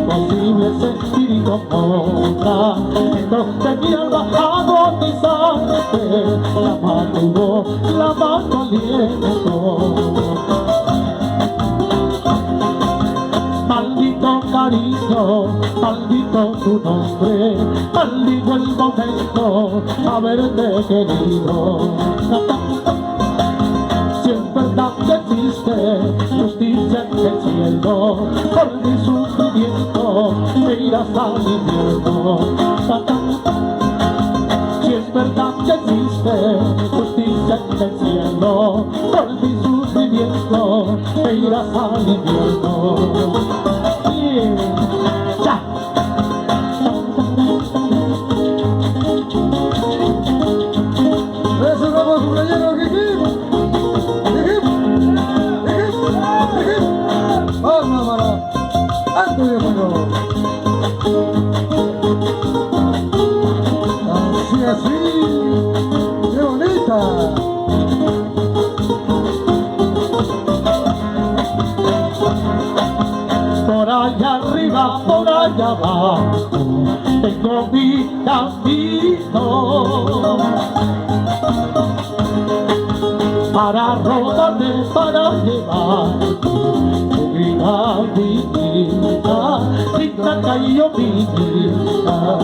imposible sentir como otra. Entonces mi alma agonizante clama tu voz, clama tu aliento. Maldito cariño, maldito tu nombre, maldito el momento haberte querido. Si es verdad que existe justicia en el cielo, por mi sufrimiento me irás al infierno. Si es verdad que existe justicia en el cielo, por mi sufrimiento me irás al infierno. Ya. Eso vamos, compañero, vamos, vamos, alto y bueno. Así, qué bonita. Por allá arriba, por allá abajo, tengo mi camino para rodarme, para llevar tu vida, mi vida, linda cayó mi vida.